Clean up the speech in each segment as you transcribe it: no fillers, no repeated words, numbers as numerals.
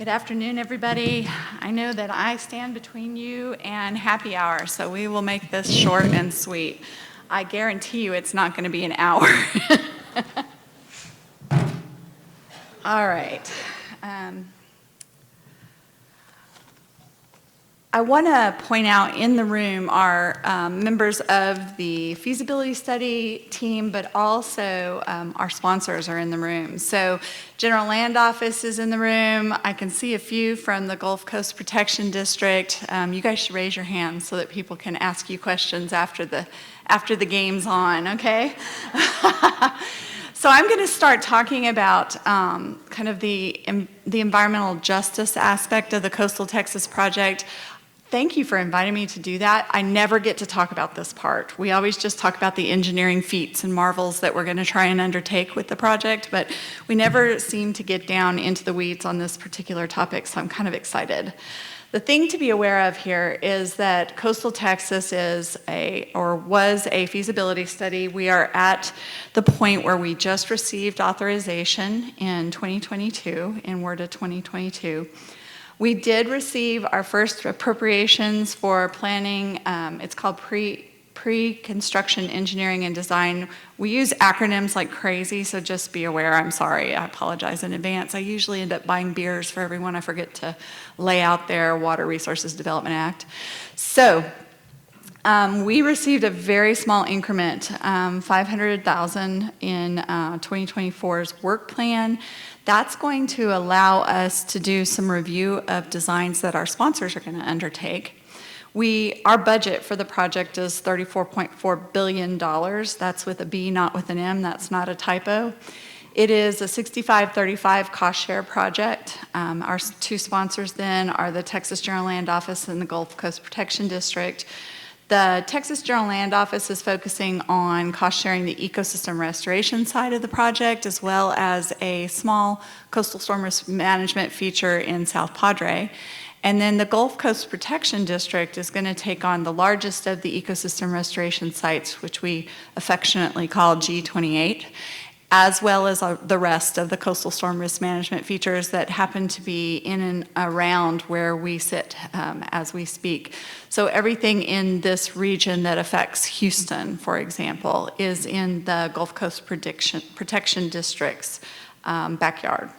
Good afternoon, everybody. I know that I stand between you and happy hour, so we will make this short and sweet. I guarantee you it's not going to be an hour. All right. I want to point out in the room are members of the feasibility study team, but also our sponsors are in the room. So General Land Office is in the room. I can see a few from the Gulf Coast Protection District. You guys should raise your hands so that people can ask you questions after the game's on, okay? So I'm going to start talking about kind of the environmental justice aspect of the Coastal Texas Project. Thank you for inviting me to do that. I never get to talk about this part. We always just talk about the engineering feats and marvels that we're going to try and undertake with the project, but we never seem to get down into the weeds on this particular topic, so I'm kind of excited. The thing to be aware of here is that Coastal Texas was a feasibility study. We are at the point where we just received authorization in 2022, in Word of 2022. We did receive our first appropriations for planning. It's called pre-construction engineering and design. We use acronyms like crazy, so just be aware. I'm sorry, I apologize in advance. I usually end up buying beers for everyone. I forget to lay out their Water Resources Development Act. So we received a very small increment, $500,000 in 2024's work plan. That's going to allow us to do some review of designs that our sponsors are going to undertake. Our budget for the project is $34.4 billion. That's with a B, not with an M. That's not a typo. It is a 65-35 cost share project. Our two sponsors then are the Texas General Land Office and the Gulf Coast Protection District. The Texas General Land Office is focusing on cost-sharing the ecosystem restoration side of the project, as well as a small coastal storm risk management feature in South Padre. And then the Gulf Coast Protection District is going to take on the largest of the ecosystem restoration sites, which we affectionately call G28, as well as the rest of the coastal storm risk management features that happen to be in and around where we sit as we speak. So everything in this region that affects Houston, for example, is in the Gulf Coast Protection District's backyard.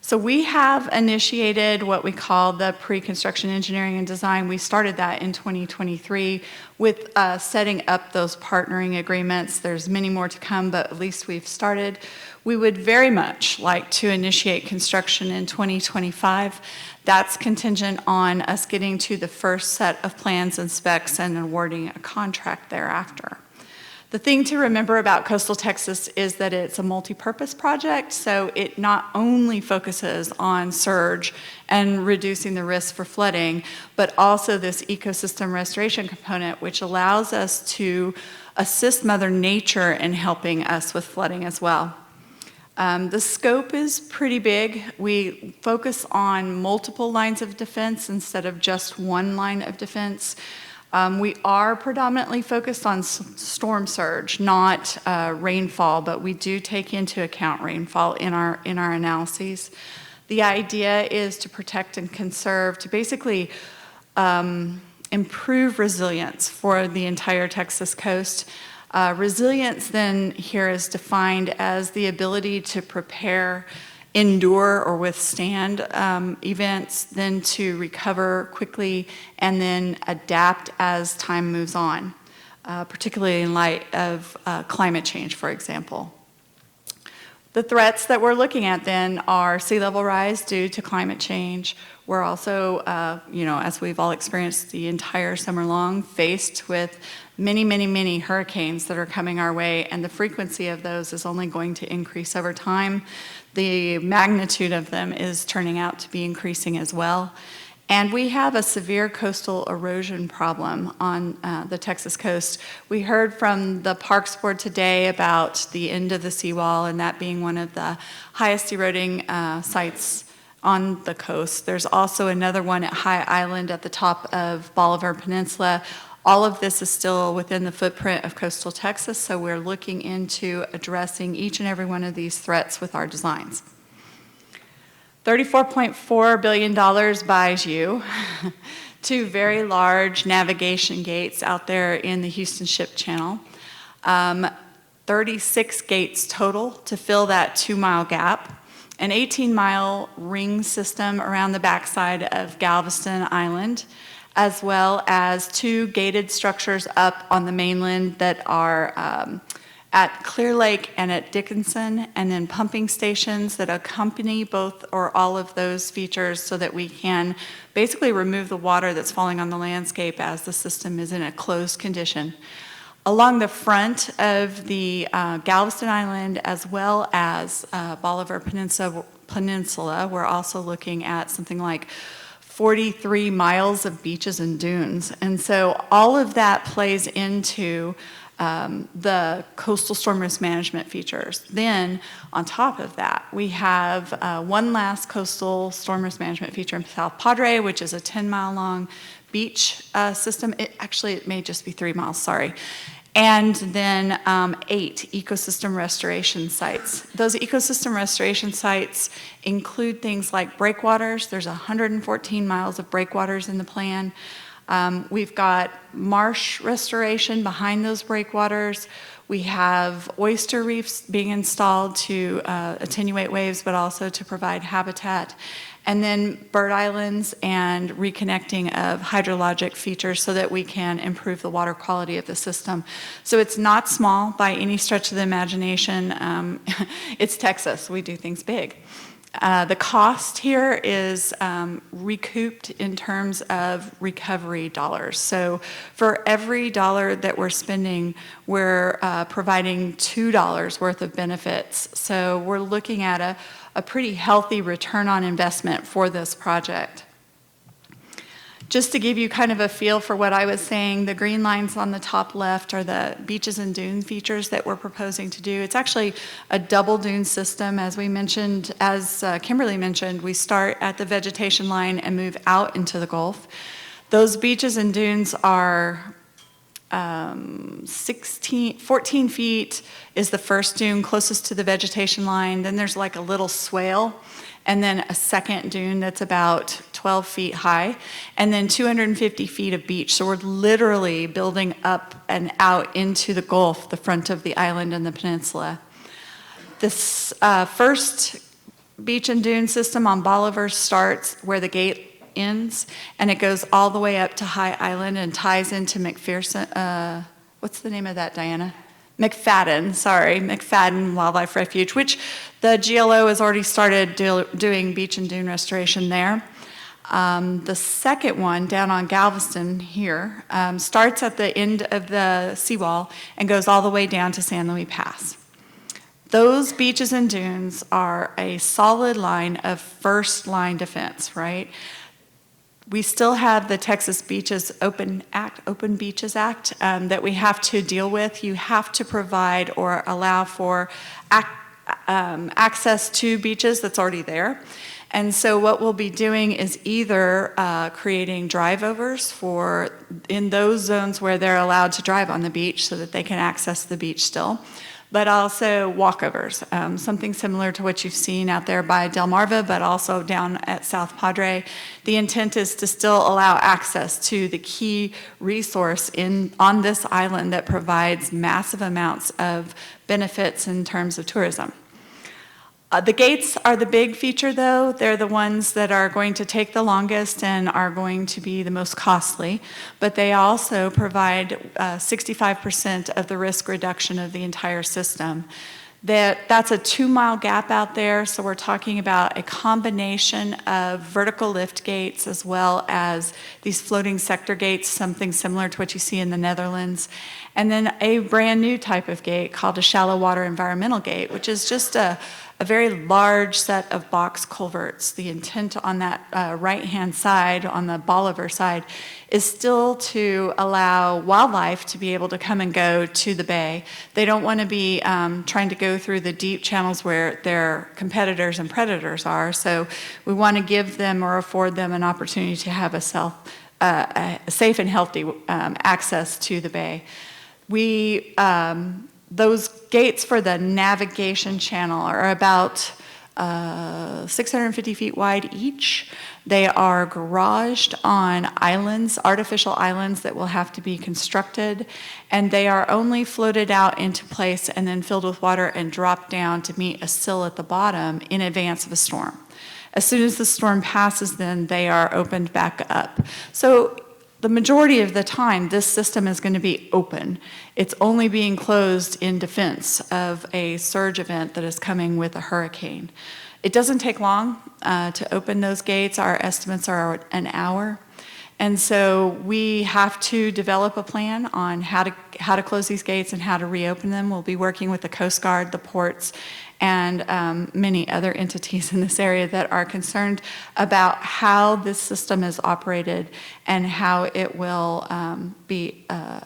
So we have initiated what we call the pre-construction engineering and design. We started that in 2023 with setting up those partnering agreements. There's many more to come, but at least we've started. We would very much like to initiate construction in 2025. That's contingent on us getting to the first set of plans and specs and awarding a contract thereafter. The thing to remember about Coastal Texas is that it's a multi-purpose project, so it not only focuses on surge and reducing the risk for flooding, but also this ecosystem restoration component, which allows us to assist Mother Nature in helping us with flooding as well. The scope is pretty big. We focus on multiple lines of defense instead of just one line of defense. We are predominantly focused on storm surge, not rainfall, but we do take into account rainfall in our analyses. The idea is to protect and conserve, to basically improve resilience for the entire Texas coast. Resilience then here is defined as the ability to prepare, endure or withstand events, then to recover quickly and then adapt as time moves on, particularly in light of climate change, for example. The threats that we're looking at then are sea level rise due to climate change. We're also, as we've all experienced the entire summer long, faced with many hurricanes that are coming our way, and the frequency of those is only going to increase over time. The magnitude of them is turning out to be increasing as well. And we have a severe coastal erosion problem on the Texas coast. We heard from the Parks Board today about the end of the seawall and that being one of the highest eroding sites on the coast. There's also another one at High Island at the top of Bolivar Peninsula. All of this is still within the footprint of Coastal Texas, so we're looking into addressing each and every one of these threats with our designs. $34.4 billion buys you two very large navigation gates out there in the Houston Ship Channel. 36 gates total to fill that 2-mile gap, an 18-mile ring system around the backside of Galveston Island, as well as 2 gated structures up on the mainland that are at Clear Lake and at Dickinson, and then pumping stations that accompany both or all of those features so that we can basically remove the water that's falling on the landscape as the system is in a closed condition. Along the front of the Galveston Island, as well as Bolivar Peninsula, we're also looking at something like 43 miles of beaches and dunes. And so all of that plays into the coastal storm risk management features. Then, on top of that, we have one last coastal storm risk management feature in South Padre, which is a 10-mile long beach system. It may just be 3 miles, sorry. And then 8 ecosystem restoration sites. Those ecosystem restoration sites include things like breakwaters. There's 114 miles of breakwaters in the plan. We've got marsh restoration behind those breakwaters. We have oyster reefs being installed to attenuate waves, but also to provide habitat. And then bird islands and reconnecting of hydrologic features so that we can improve the water quality of the system. So it's not small by any stretch of the imagination. It's Texas. We do things big. The cost here is recouped in terms of recovery dollars. So for every dollar that we're spending, we're providing $2 worth of benefits. So we're looking at a pretty healthy return on investment for this project. Just to give you kind of a feel for what I was saying, the green lines on the top left are the beaches and dune features that we're proposing to do. It's actually a double dune system. As we mentioned, as Kimberly mentioned, we start at the vegetation line and move out into the Gulf. Those beaches and dunes are 14 feet is the first dune closest to the vegetation line. Then there's like a little swale, and then a second dune that's about 12 feet high, and then 250 feet of beach. So we're literally building up and out into the Gulf, the front of the island and the peninsula. This first beach and dune system on Bolivar starts where the gate ends, and it goes all the way up to High Island and ties into McPherson, what's the name of that, Diana? McFadden Wildlife Refuge, which the GLO has already started doing beach and dune restoration there. The second one down on Galveston here starts at the end of the seawall and goes all the way down to San Luis Pass. Those beaches and dunes are a solid line of first line defense, right? We still have the Texas Beaches Open Beaches Act that we have to deal with. You have to provide or allow for access to beaches that's already there. And so what we'll be doing is either creating drive-overs in those zones where they're allowed to drive on the beach so that they can access the beach still, but also walkovers, something similar to what you've seen out there by Delmarva, but also down at South Padre. The intent is to still allow access to the key resource on this island that provides massive amounts of benefits in terms of tourism. The gates are the big feature, though. They're the ones that are going to take the longest and are going to be the most costly, but they also provide 65% of the risk reduction of the entire system. That's a 2-mile gap out there, so we're talking about a combination of vertical lift gates as well as these floating sector gates, something similar to what you see in the Netherlands, and then a brand new type of gate called a shallow water environmental gate, which is just a very large set of box culverts. The intent on that right-hand side, on the Bolivar side, is still to allow wildlife to be able to come and go to the bay. They don't want to be trying to go through the deep channels where their competitors and predators are, so we want to give them or afford them an opportunity to have a safe and healthy access to the bay. Those gates for the navigation channel are about 650 feet wide each. They are garaged on islands, artificial islands that will have to be constructed, and they are only floated out into place and then filled with water and dropped down to meet a sill at the bottom in advance of a storm. As soon as the storm passes, then they are opened back up. So the majority of the time, this system is going to be open. It's only being closed in defense of a surge event that is coming with a hurricane. It doesn't take long to open those gates. Our estimates are an hour. And so we have to develop a plan on how to close these gates and how to reopen them. We'll be working with the Coast Guard, the ports, and many other entities in this area that are concerned about how this system is operated and how it will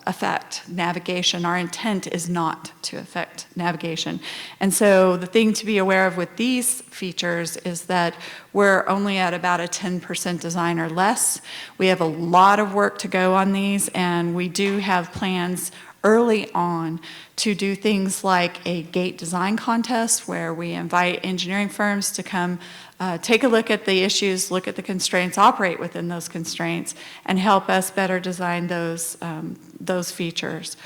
affect navigation. Our intent is not to affect navigation. And so the thing to be aware of with these features is that we're only at about a 10% design or less. We have a lot of work to go on these, and we do have plans early on to do things like a gate design contest where we invite engineering firms to come take a look at the issues, look at the constraints, operate within those constraints, and help us better design those features.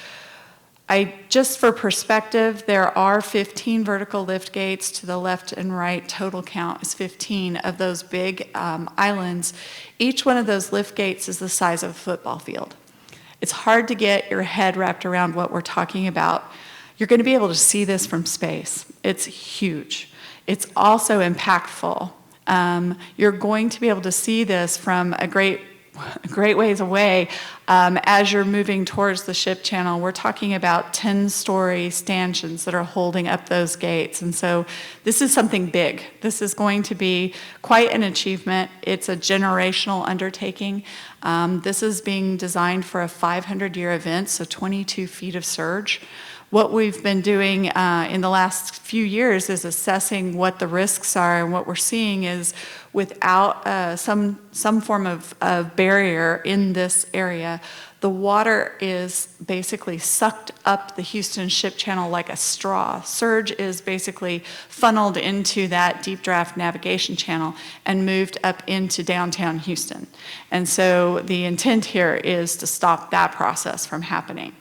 Just for perspective, there are 15 vertical lift gates to the left and right. Total count is 15 of those big islands. Each one of those lift gates is the size of a football field. It's hard to get your head wrapped around what we're talking about. You're going to be able to see this from space. It's huge. It's also impactful. You're going to be able to see this from a great ways away as you're moving towards the ship channel. We're talking about 10-story stanchions that are holding up those gates. And so this is something big. This is going to be quite an achievement. It's a generational undertaking. This is being designed for a 500-year event, so 22 feet of surge. What we've been doing in the last few years is assessing what the risks are, and what we're seeing is without some form of barrier in this area, the water is basically sucked up the Houston ship channel like a straw. Surge is basically funneled into that deep draft navigation channel and moved up into downtown Houston. And so the intent here is to stop that process from happening.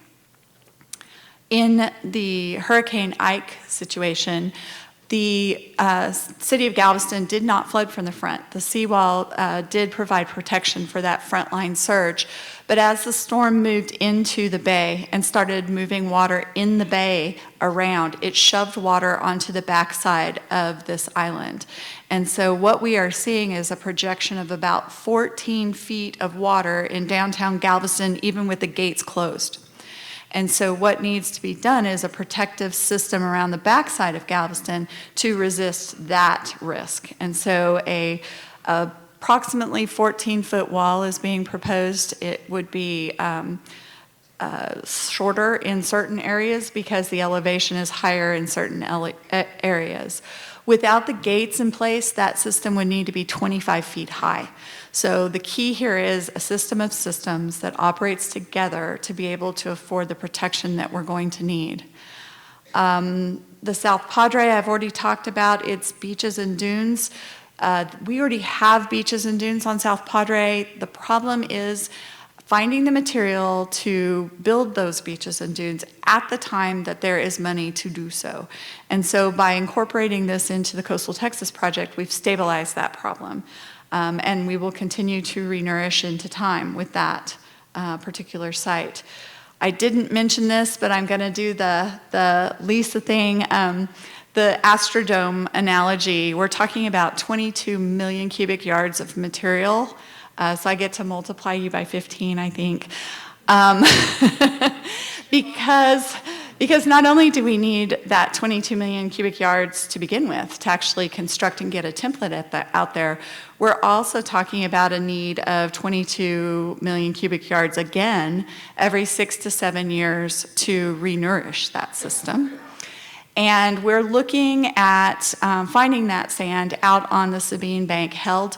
In the Hurricane Ike situation, the city of Galveston did not flood from the front. The seawall did provide protection for that frontline surge. But as the storm moved into the bay and started moving water in the bay around, it shoved water onto the backside of this island. And so what we are seeing is a projection of about 14 feet of water in downtown Galveston, even with the gates closed. And so what needs to be done is a protective system around the backside of Galveston to resist that risk. And so a approximately 14-foot wall is being proposed. It would be shorter in certain areas because the elevation is higher in certain areas. Without the gates in place, that system would need to be 25 feet high. So the key here is a system of systems that operates together to be able to afford the protection that we're going to need. The South Padre, I've already talked about its beaches and dunes. We already have beaches and dunes on South Padre. The problem is finding the material to build those beaches and dunes at the time that there is money to do so. And so by incorporating this into the Coastal Texas Project, we've stabilized that problem. And we will continue to renourish into time with that particular site. I didn't mention this, but I'm going to do the Lisa thing. The Astrodome analogy, we're talking about 22 million cubic yards of material. So I get to multiply you by 15, I think. Because not only do we need that 22 million cubic yards to begin with to actually construct and get a template out there, we're also talking about a need of 22 million cubic yards again every 6 to 7 years to renourish that system. And we're looking at finding that sand out on the Sabine held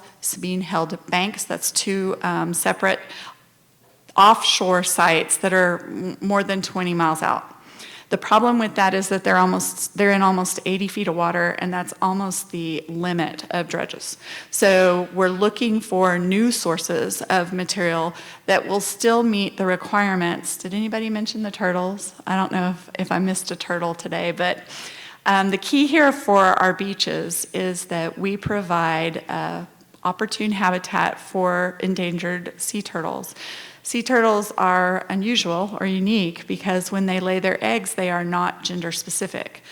banks. That's two separate offshore sites that are more than 20 miles out. The problem with that is that they're in almost 80 feet of water, and that's almost the limit of dredges. So we're looking for new sources of material that will still meet the requirements. Did anybody mention the turtles? I don't know if I missed a turtle today, but the key here for our beaches is that we provide opportune habitat for endangered sea turtles. Sea turtles are unusual or unique because when they lay their eggs, they are not gender specific.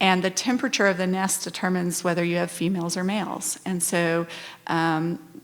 And the temperature of the nest determines whether you have females or males. And so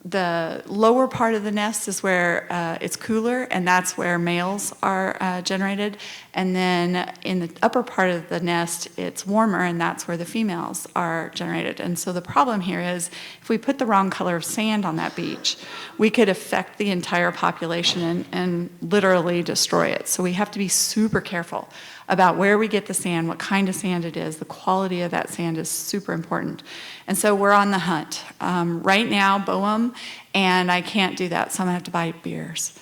the lower part of the nest is where it's cooler, and that's where males are generated. And then in the upper part of the nest, it's warmer, and that's where the females are generated. And so the problem here is if we put the wrong color of sand on that beach, we could affect the entire population and literally destroy it. So we have to be super careful about where we get the sand, what kind of sand it is. The quality of that sand is super important. And so we're on the hunt. Right now, BOEM, and I can't do that, so I'm gonna have to buy beers.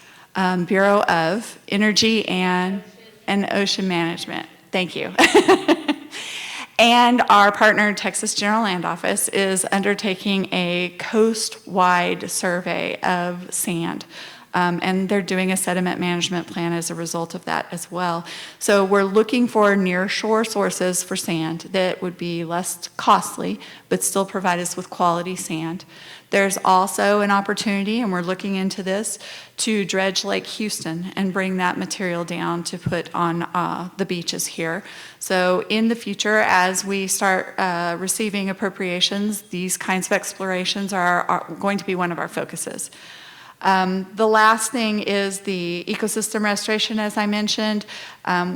Bureau of Energy and Ocean Management. Thank you. And our partner, Texas General Land Office, is undertaking a coast-wide survey of sand. And they're doing a sediment management plan as a result of that as well. So we're looking for near-shore sources for sand that would be less costly, but still provide us with quality sand. There's also an opportunity, and we're looking into this, to dredge Lake Houston and bring that material down to put on the beaches here. So in the future, as we start receiving appropriations, these kinds of explorations are going to be one of our focuses. The last thing is the ecosystem restoration, as I mentioned.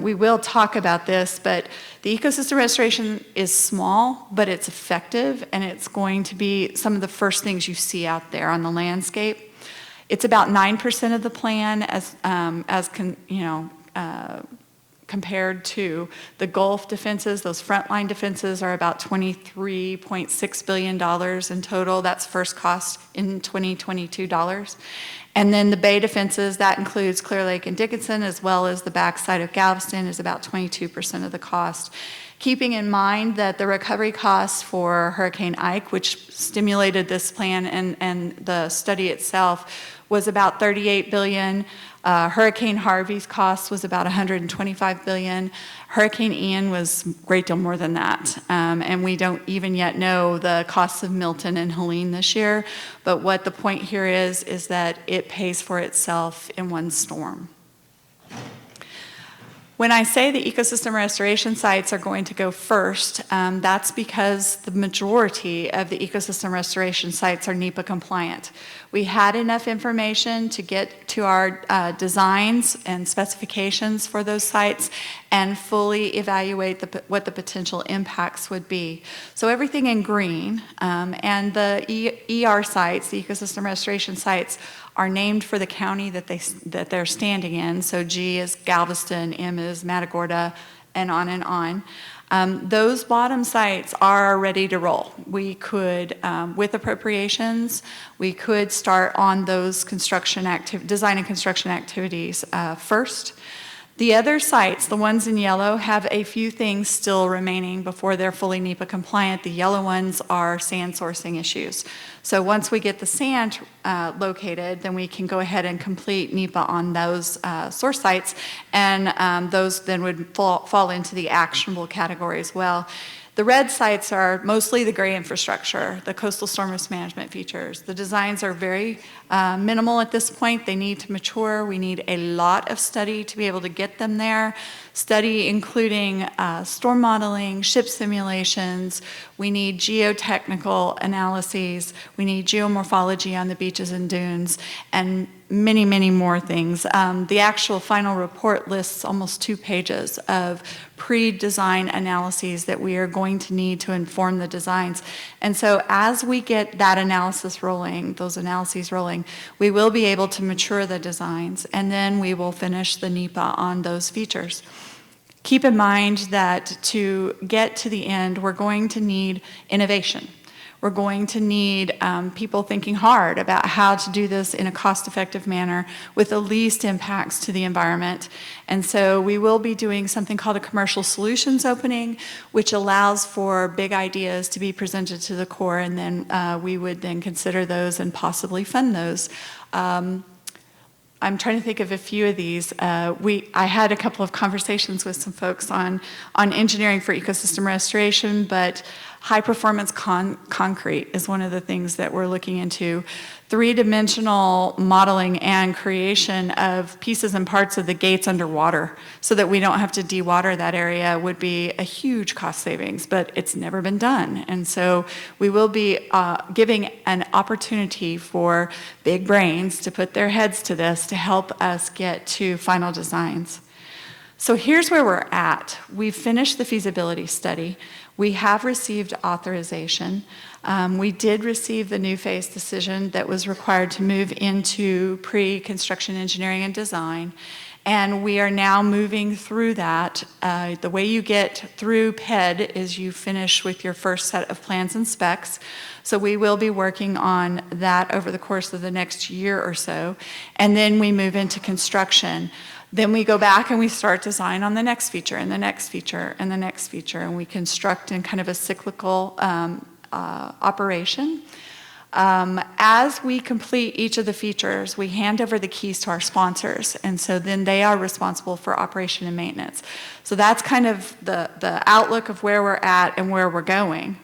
We will talk about this, but the ecosystem restoration is small, but it's effective, and it's going to be some of the first things you see out there on the landscape. It's about 9% of the plan compared to the Gulf defenses. Those frontline defenses are about $23.6 billion in total. That's first cost in 2022 dollars. And then the Bay defenses, that includes Clear Lake and Dickinson, as well as the backside of Galveston, is about 22% of the cost. Keeping in mind that the recovery costs for Hurricane Ike, which stimulated this plan, and the study itself was about $38 billion. Hurricane Harvey's cost was about $125 billion. Hurricane Ian was a great deal more than that. And we don't even yet know the costs of Milton and Helene this year. But what the point here is that it pays for itself in one storm. When I say the ecosystem restoration sites are going to go first, that's because the majority of the ecosystem restoration sites are NEPA compliant. We had enough information to get to our designs and specifications for those sites and fully evaluate what the potential impacts would be. So everything in green and the ER sites, the ecosystem restoration sites, are named for the county that they're standing in. So G is Galveston, M is Matagorda, and on and on. Those bottom sites are ready to roll. We could, with appropriations, we could start on those design and construction activities first. The other sites, the ones in yellow, have a few things still remaining before they're fully NEPA compliant. The yellow ones are sand sourcing issues. So once we get the sand located, then we can go ahead and complete NEPA on those source sites, and those then would fall into the actionable category as well. The red sites are mostly the gray infrastructure, the coastal storm risk management features. The designs are very minimal at this point. They need to mature. We need a lot of study to be able to get them there. Study including storm modeling, ship simulations. We need geotechnical analyses. We need geomorphology on the beaches and dunes, and many, many more things. The actual final report lists almost 2 pages of pre-design analyses that we are going to need to inform the designs. And so as we get that analysis rolling, those analyses rolling, we will be able to mature the designs, and then we will finish the NEPA on those features. Keep in mind that to get to the end, we're going to need innovation. We're going to need people thinking hard about how to do this in a cost-effective manner with the least impacts to the environment. And so we will be doing something called a commercial solutions opening, which allows for big ideas to be presented to the Corps, and then we would then consider those and possibly fund those. I'm trying to think of a few of these. I had a couple of conversations with some folks on engineering for ecosystem restoration, but high-performance concrete is one of the things that we're looking into. Three-dimensional modeling and creation of pieces and parts of the gates underwater so that we don't have to dewater that area would be a huge cost savings, but it's never been done. And so we will be giving an opportunity for big brains to put their heads to this to help us get to final designs. So here's where we're at. We've finished the feasibility study. We have received authorization. We did receive the new phase decision that was required to move into pre-construction engineering and design. And we are now moving through that. The way you get through PED is you finish with your first set of plans and specs. So we will be working on that over the course of the next year or so. And then we move into construction. Then we go back and we start design on the next feature and the next feature and the next feature, and we construct in kind of a cyclical operation. As we complete each of the features, we hand over the keys to our sponsors, and so then they are responsible for operation and maintenance. So that's kind of the outlook of where we're at and where we're going.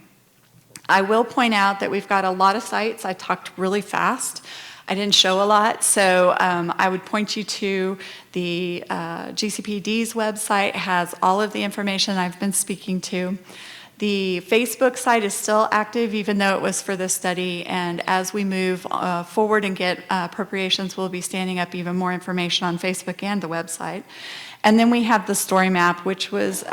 I will point out that we've got a lot of sites. I talked really fast. I didn't show a lot, so I would point you to the GCPD's website. It has all of the information I've been speaking to. The Facebook site is still active, even though it was for this study, and as we move forward and get appropriations, we'll be standing up even more information on Facebook and the website. And then we have the story map, which was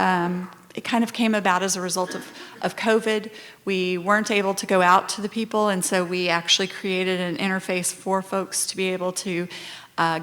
it kind of came about as a result of COVID. We weren't able to go out to the people, and so we actually created an interface for folks to be able to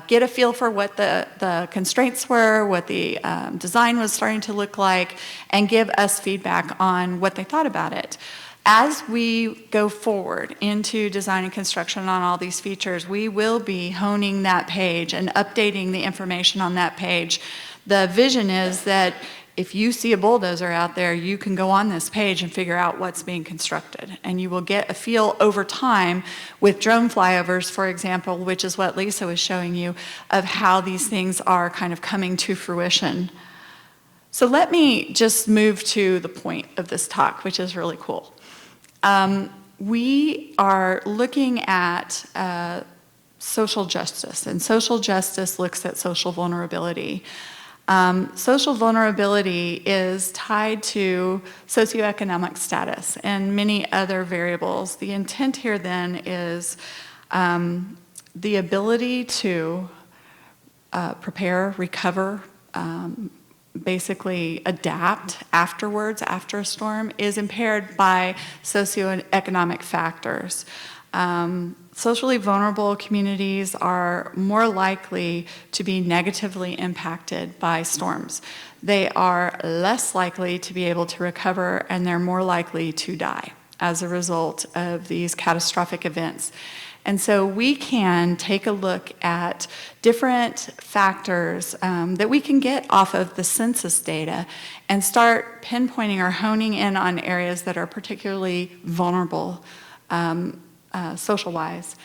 get a feel for what the constraints were, what the design was starting to look like, and give us feedback on what they thought about it. As we go forward into design and construction on all these features, we will be honing that page and updating the information on that page. The vision is that if you see a bulldozer out there, you can go on this page and figure out what's being constructed. And you will get a feel over time with drone flyovers, for example, which is what Lisa was showing you, of how these things are kind of coming to fruition. So let me just move to the point of this talk, which is really cool. We are looking at social justice, and social justice looks at social vulnerability. Social vulnerability is tied to socioeconomic status and many other variables. The intent here then is the ability to prepare, recover, basically adapt afterwards, after a storm, is impaired by socioeconomic factors. Socially vulnerable communities are more likely to be negatively impacted by storms. They are less likely to be able to recover, and they're more likely to die as a result of these catastrophic events. And so we can take a look at different factors that we can get off of the census data and start pinpointing or honing in on areas that are particularly vulnerable social-wise.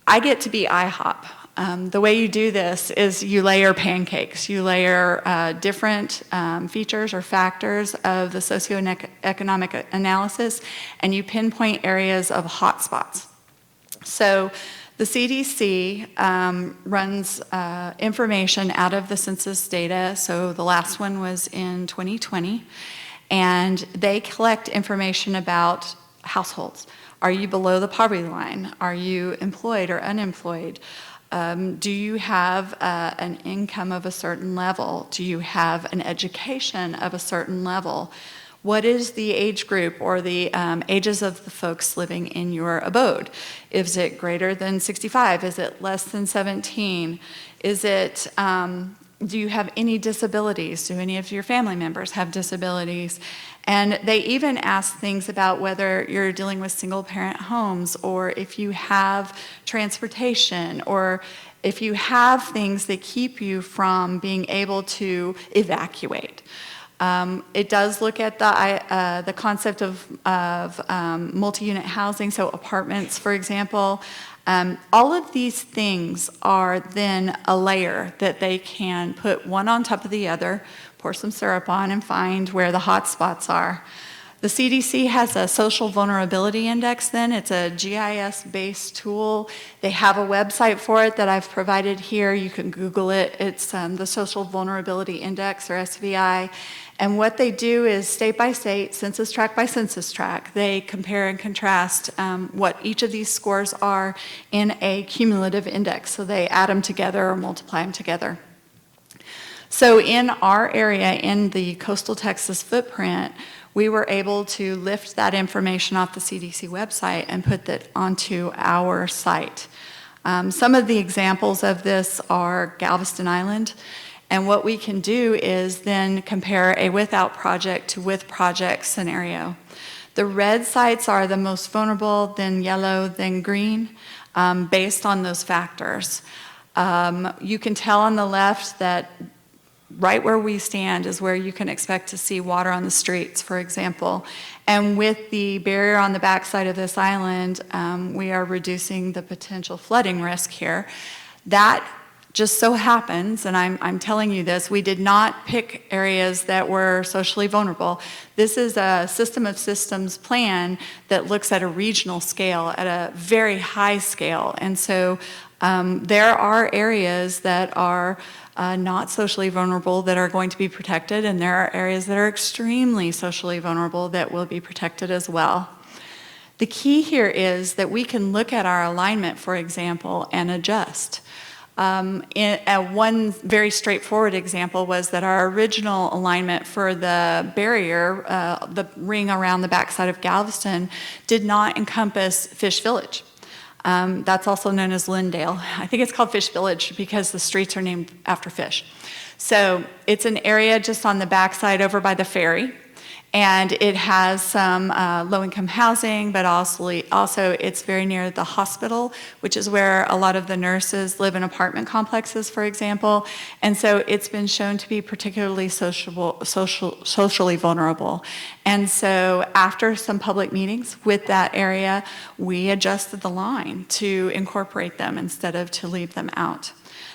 I get to be IHOP. The way you do this is you layer pancakes. You layer different features or factors of the socioeconomic analysis, and you pinpoint areas of hotspots. So the CDC runs information out of the census data. So the last one was in 2020, and they collect information about households. Are you below the poverty line? Are you employed or unemployed? Do you have an income of a certain level? Do you have an education of a certain level? What is the age group or the ages of the folks living in your abode? Is it greater than 65? Is it less than 17? Is it do you have any disabilities? Do any of your family members have disabilities? And they even ask things about whether you're dealing with single-parent homes, or if you have transportation, or if you have things that keep you from being able to evacuate. It does look at the concept of multi-unit housing, so apartments, for example. All of these things are then a layer that they can put one on top of the other, pour some syrup on, and find where the hot spots are. The CDC has a social vulnerability index then. It's a GIS-based tool. They have a website for it that I've provided here. You can Google it. It's the Social Vulnerability Index, or SVI. And what they do is state by state, census tract by census tract, they compare and contrast what each of these scores are in a cumulative index. So they add them together or multiply them together. So in our area, in the coastal Texas footprint, we were able to lift that information off the CDC website and put that onto our site. Some of the examples of this are Galveston Island. And what we can do is then compare a without project to with project scenario. The red sites are the most vulnerable, then yellow, then green, based on those factors. You can tell on the left that right where we stand is where you can expect to see water on the streets, for example. And with the barrier on the backside of this island, we are reducing the potential flooding risk here. That just so happens, and I'm telling you this, we did not pick areas that were socially vulnerable. This is a system of systems plan that looks at a regional scale, at a very high scale. And so there are areas that are not socially vulnerable that are going to be protected, and there are areas that are extremely socially vulnerable that will be protected as well. The key here is that we can look at our alignment, for example, and adjust. One very straightforward example was that our original alignment for the barrier, the ring around the backside of Galveston, did not encompass Fish Village. That's also known as Lindale. I think it's called Fish Village because the streets are named after fish. So it's an area just on the backside over by the ferry. And it has some low-income housing, but also it's very near the hospital, which is where a lot of the nurses live in apartment complexes, for example. And so it's been shown to be particularly socially vulnerable. And so after some public meetings with that area, we adjusted the line to incorporate them instead of to leave them out.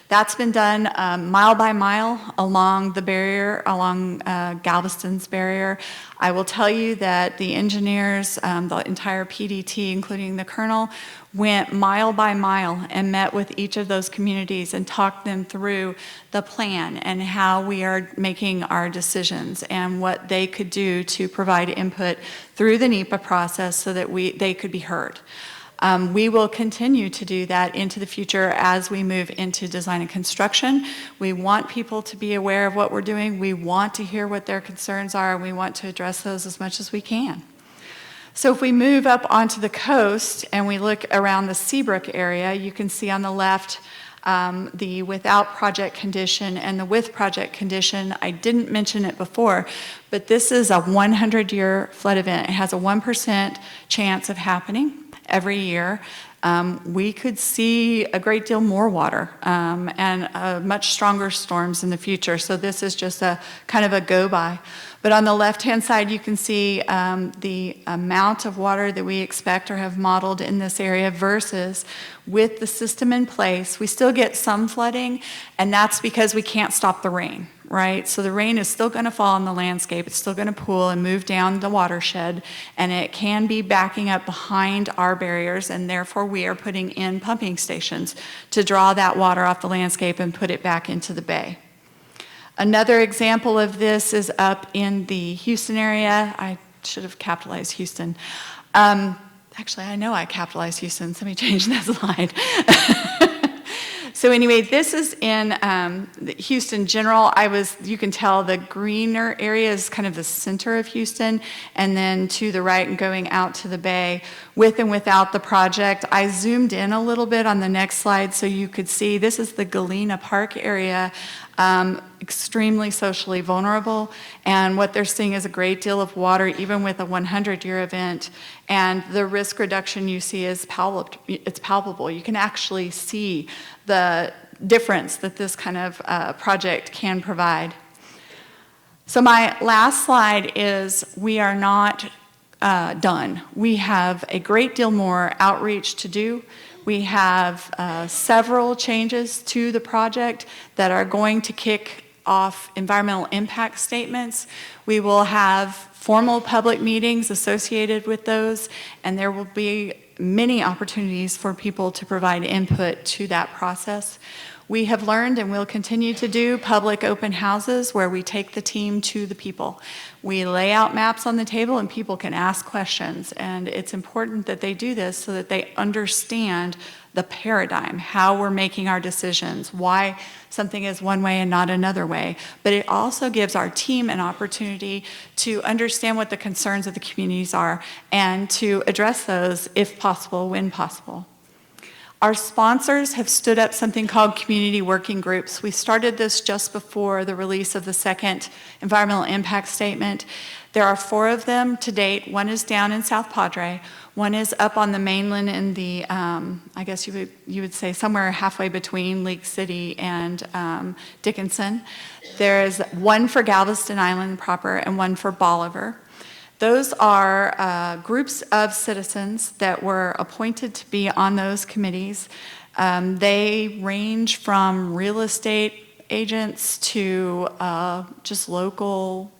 That's been done mile by mile along the barrier, along Galveston's barrier. I will tell you that the engineers, the entire PDT, including the colonel, went mile by mile and met with each of those communities and talked them through the plan and how we are making our decisions and what they could do to provide input through the NEPA process so that they could be heard. We will continue to do that into the future as we move into design and construction. We want people to be aware of what we're doing. We want to hear what their concerns are, and we want to address those as much as we can. So if we move up onto the coast and we look around the Seabrook area, you can see on the left the without project condition and the with project condition. I didn't mention it before, but this is a 100-year flood event. It has a 1% chance of happening every year. We could see a great deal more water and much stronger storms in the future. So this is just a kind of a go-by. But on the left-hand side, you can see the amount of water that we expect or have modeled in this area versus with the system in place. We still get some flooding, and that's because we can't stop the rain, right? So the rain is still going to fall on the landscape. It's still going to pool and move down the watershed, and it can be backing up behind our barriers, and therefore we are putting in pumping stations to draw that water off the landscape and put it back into the bay. Another example of this is up in the Houston area. I should have capitalized Houston. Actually, I know I capitalized Houston. So let me change that slide. So anyway, this is in Houston General. You can tell the greener area is kind of the center of Houston, and then to the right and going out to the bay, with and without the project. I zoomed in a little bit on the next slide so you could see this is the Galena Park area, extremely socially vulnerable, and what they're seeing is a great deal of water, even with a 100-year event, and the risk reduction you see is palpable. You can actually see the difference that this kind of project can provide. So my last slide is we are not done. We have a great deal more outreach to do. We have several changes to the project that are going to kick off environmental impact statements. We will have formal public meetings associated with those, and there will be many opportunities for people to provide input to that process. We have learned and will continue to do public open houses where we take the team to the people. We lay out maps on the table and people can ask questions, and it's important that they do this so that they understand the paradigm, how we're making our decisions, why something is one way and not another way. But it also gives our team an opportunity to understand what the concerns of the communities are and to address those if possible, when possible. Our sponsors have stood up something called community working groups. We started this just before the release of the second environmental impact statement. There are 4 of them to date. One is down in South Padre. One is up on the mainland in the, I guess you would say somewhere halfway between League City and Dickinson. There is one for Galveston Island proper and one for Bolivar. Those are groups of citizens that were appointed to be on those committees. They range from real estate agents to just local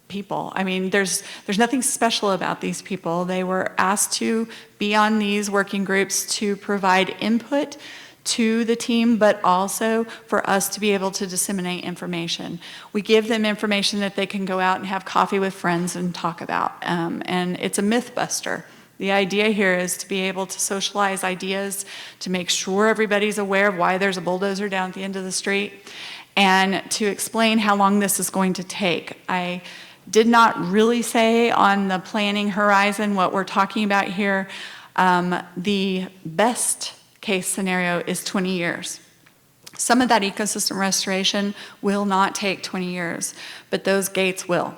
people. I mean, there's nothing special about these people. They were asked to be on these working groups to provide input to the team, but also for us to be able to disseminate information. We give them information that they can go out and have coffee with friends and talk about, and it's a myth buster. The idea here is to be able to socialize ideas, to make sure everybody's aware of why there's a bulldozer down at the end of the street, and to explain how long this is going to take. I did not really say on the planning horizon what we're talking about here. The best case scenario is 20 years. Some of that ecosystem restoration will not take 20 years, but those gates will.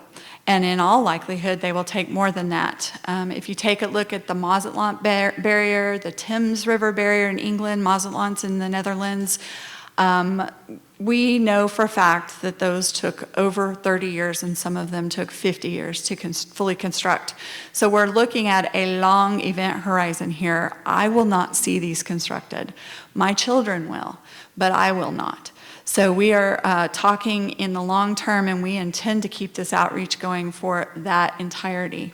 And in all likelihood, they will take more than that. If you take a look at the Mazatlan barrier, the Thames River barrier in England, Mazatlans in the Netherlands, we know for a fact that those took over 30 years and some of them took 50 years to fully construct. So we're looking at a long event horizon here. I will not see these constructed. My children will, but I will not. So we are talking in the long term, and we intend to keep this outreach going for that entirety.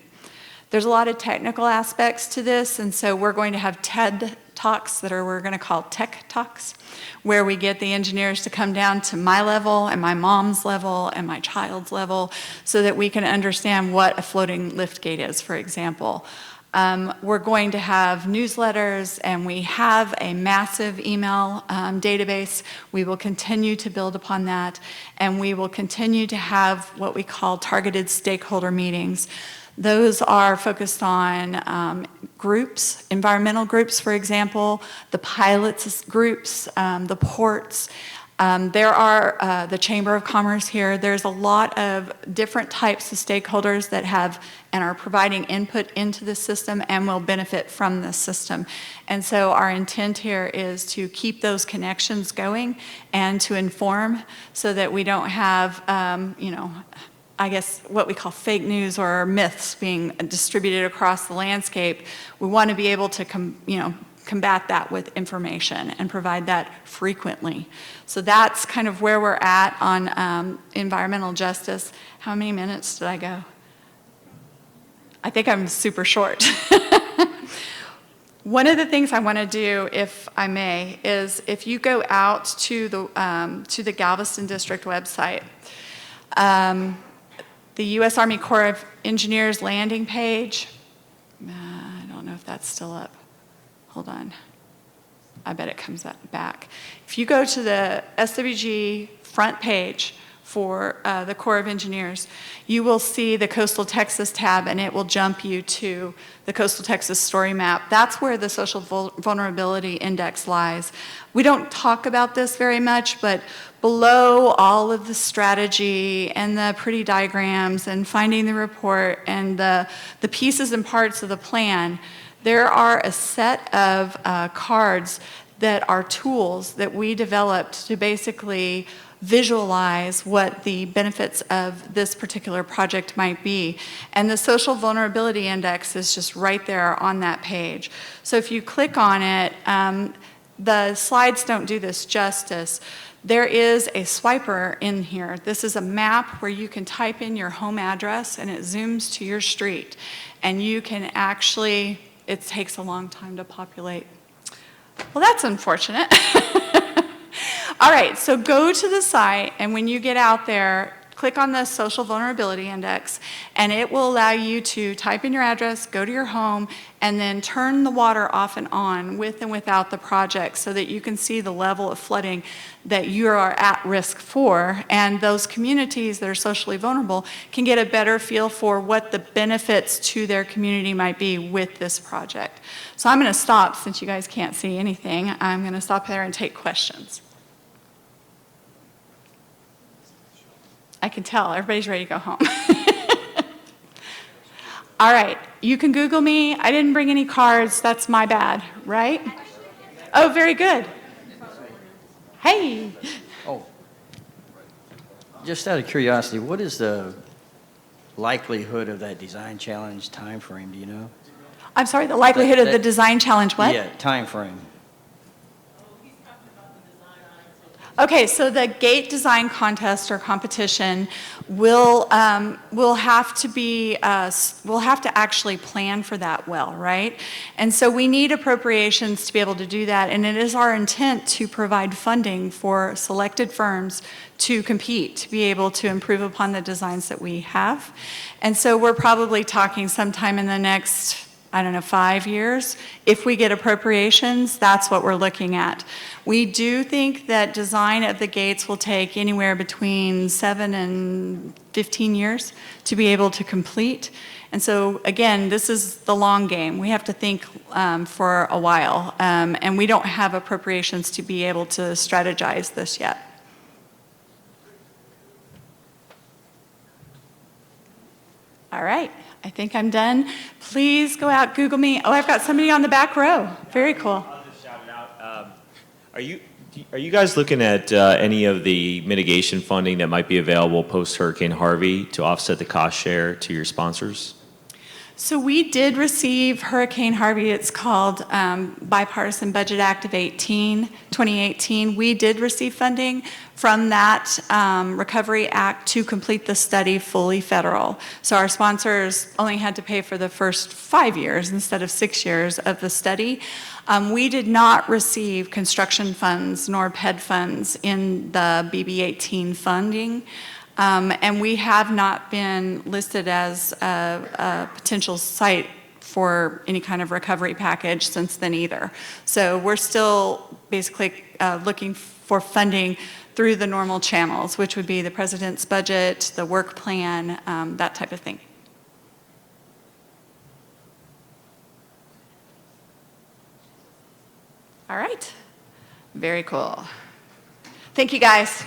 There's a lot of technical aspects to this, and so we're going to have TED Talks that we're going to call Tech Talks, where we get the engineers to come down to my level and my mom's level and my child's level so that we can understand what a floating lift gate is, for example. We're going to have newsletters, and we have a massive email database. We will continue to build upon that, and we will continue to have what we call targeted stakeholder meetings. Those are focused on groups, environmental groups, for example, the pilots groups, the ports. There are the Chamber of Commerce here. There's a lot of different types of stakeholders that have and are providing input into the system and will benefit from this system. And so our intent here is to keep those connections going and to inform so that we don't have, I guess what we call fake news or myths being distributed across the landscape. We want to be able to combat that with information and provide that frequently. So that's kind of where we're at on environmental justice. How many minutes did I go? I think I'm super short. One of the things I want to do, if I may, is if you go out to the Galveston District website, the U.S. Army Corps of Engineers landing page, I don't know if that's still up. Hold on. I bet it comes back. If you go to the SWG front page for the Corps of Engineers, you will see the Coastal Texas tab, and it will jump you to the Coastal Texas Story Map. That's where the Social Vulnerability Index lies. We don't talk about this very much, but below all of the strategy and the pretty diagrams and finding the report and the pieces and parts of the plan, there are a set of cards that are tools that we developed to basically visualize what the benefits of this particular project might be. And the Social Vulnerability Index is just right there on that page. So if you click on it, the slides don't do this justice. There is a swiper in here. This is a map where you can type in your home address and it zooms to your street. And you can actually, it takes a long time to populate. Well, that's unfortunate. All right, so go to the site, and when you get out there, click on the Social Vulnerability Index, and it will allow you to type in your address, go to your home, and then turn the water off and on with and without the project so that you can see the level of flooding that you are at risk for. And those communities that are socially vulnerable can get a better feel for what the benefits to their community might be with this project. So I'm going to stop, since you guys can't see anything, I'm going to stop there and take questions. I can tell, everybody's ready to go home. All right, you can Google me. I didn't bring any cards, that's my bad, right? Oh, very good. Hey. Oh, just out of curiosity, what is the likelihood of that design challenge time frame, do you know? I'm sorry, the likelihood of the design challenge, what? Yeah, time frame. Okay, so the gate design contest or competition will have to actually plan for that well, right? And so we need appropriations to be able to do that, and it is our intent to provide funding for selected firms to compete, to be able to improve upon the designs that we have. And so we're probably talking sometime in the next, I don't know, 5 years. If we get appropriations, that's what we're looking at. We do think that design of the gates will take anywhere between 7 and 15 years to be able to complete. And so, again, this is the long game. We have to think for a while, and we don't have appropriations to be able to strategize this yet. All right. I think I'm done. Please go out, Google me. Oh, I've got somebody on the back row. Very cool. I'll just shout it out. Are you guys looking at any of the mitigation funding that might be available post-Hurricane Harvey to offset the cost share to your sponsors? So we did receive Hurricane Harvey. It's called Bipartisan Budget Act of 2018. We did receive funding from that Recovery Act to complete the study fully federal. So our sponsors only had to pay for the first 5 years instead of 6 years of the study. We did not receive construction funds nor PED funds in the BB18 funding. And we have not been listed as a potential site for any kind of recovery package since then either. So we're still basically looking for funding through the normal channels, which would be the president's budget, the work plan, that type of thing. All right, very cool. Thank you, guys.